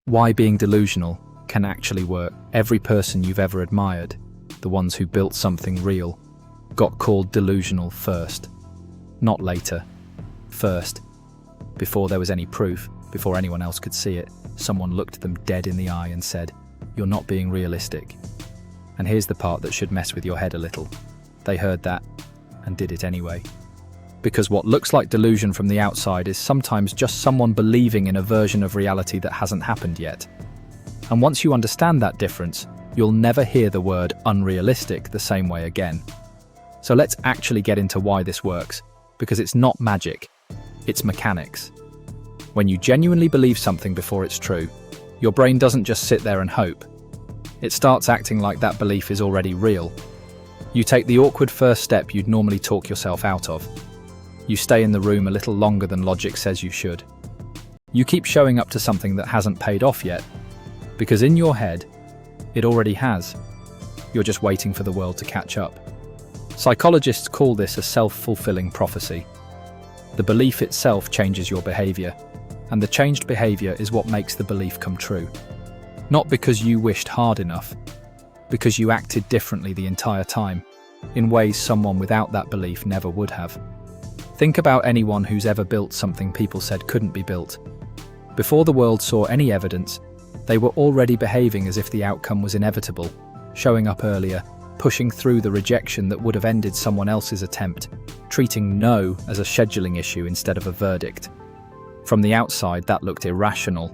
Why being delusional can actually work. Every person you've ever admired, the ones who built something real, got called delusional first. Not later. First. Before there was any proof, before anyone else could see it, someone looked them dead in the eye and said, "You're not being realistic." And here's the part that should mess with your head a little. They heard that and did it anyway. Because what looks like delusion from the outside is sometimes just someone believing in a version of reality that hasn't happened yet. And once you understand that difference, you'll never hear the word unrealistic the same way again. So let's actually get into why this works, because it's not magic, it's mechanics. When you genuinely believe something before it's true, your brain doesn't just sit there and hope. It starts acting like that belief is already real. You take the awkward first step you'd normally talk yourself out of. You stay in the room a little longer than logic says you should. You keep showing up to something that hasn't paid off yet, because in your head, it already has. You're just waiting for the world to catch up. Psychologists call this a self-fulfilling prophecy. The belief itself changes your behavior, and the changed behavior is what makes the belief come true. Not because you wished hard enough, because you acted differently the entire time, in ways someone without that belief never would have. Think about anyone who's ever built something people said couldn't be built. Before the world saw any evidence, they were already behaving as if the outcome was inevitable, showing up earlier, pushing through the rejection that would have ended someone else's attempt, treating no as a scheduling issue instead of a verdict. From the outside, that looked irrational.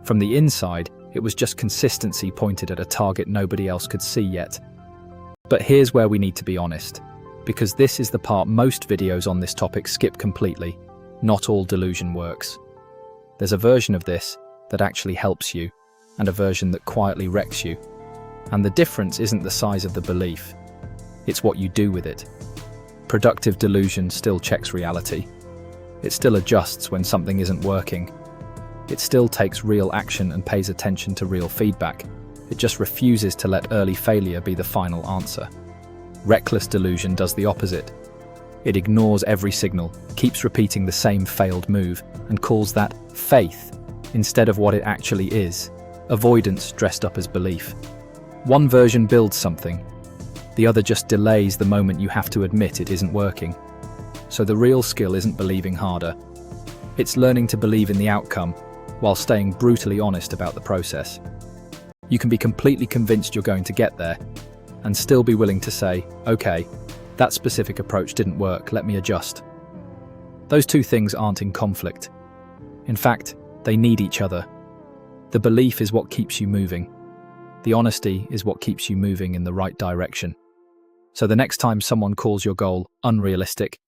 From the inside, it was just consistency pointed at a target nobody else could see yet. But here's where we need to be honest, because this is the part most videos on this topic skip completely. Not all delusion works. There's a version of this that actually helps you, and a version that quietly wrecks you. And the difference isn't the size of the belief, it's what you do with it. Productive delusion still checks reality. It still adjusts when something isn't working. It still takes real action and pays attention to real feedback. It just refuses to let early failure be the final answer. Reckless delusion does the opposite. It ignores every signal, keeps repeating the same failed move, and calls that faith instead of what it actually is, avoidance dressed up as belief. One version builds something, the other just delays the moment you have to admit it isn't working. So the real skill isn't believing harder. It's learning to believe in the outcome while staying brutally honest about the process. You can be completely convinced you're going to get there and still be willing to say, okay, that specific approach didn't work, let me adjust. Those two things aren't in conflict. In fact, they need each other. The belief is what keeps you moving. The honesty is what keeps you moving in the right direction. So the next time someone calls your goal unrealistic,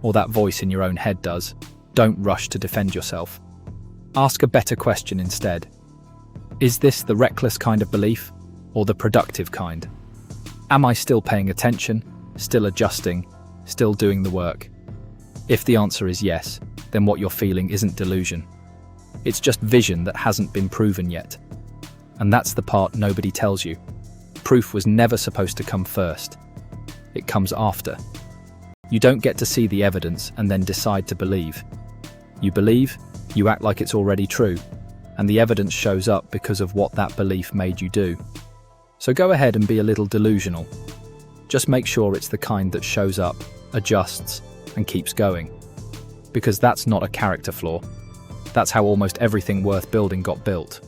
or that voice in your own head does, don't rush to defend yourself. Ask a better question instead. Is this the reckless kind of belief, or the productive kind? Am I still paying attention, still adjusting, still doing the work? If the answer is yes, then what you're feeling isn't delusion. It's just vision that hasn't been proven yet. And that's the part nobody tells you. Proof was never supposed to come first. It comes after. You don't get to see the evidence and then decide to believe. You believe, you act like it's already true, and the evidence shows up because of what that belief made you do. So go ahead and be a little delusional. Just make sure it's the kind that shows up, adjusts, and keeps going. Because that's not a character flaw. That's how almost everything worth building got built.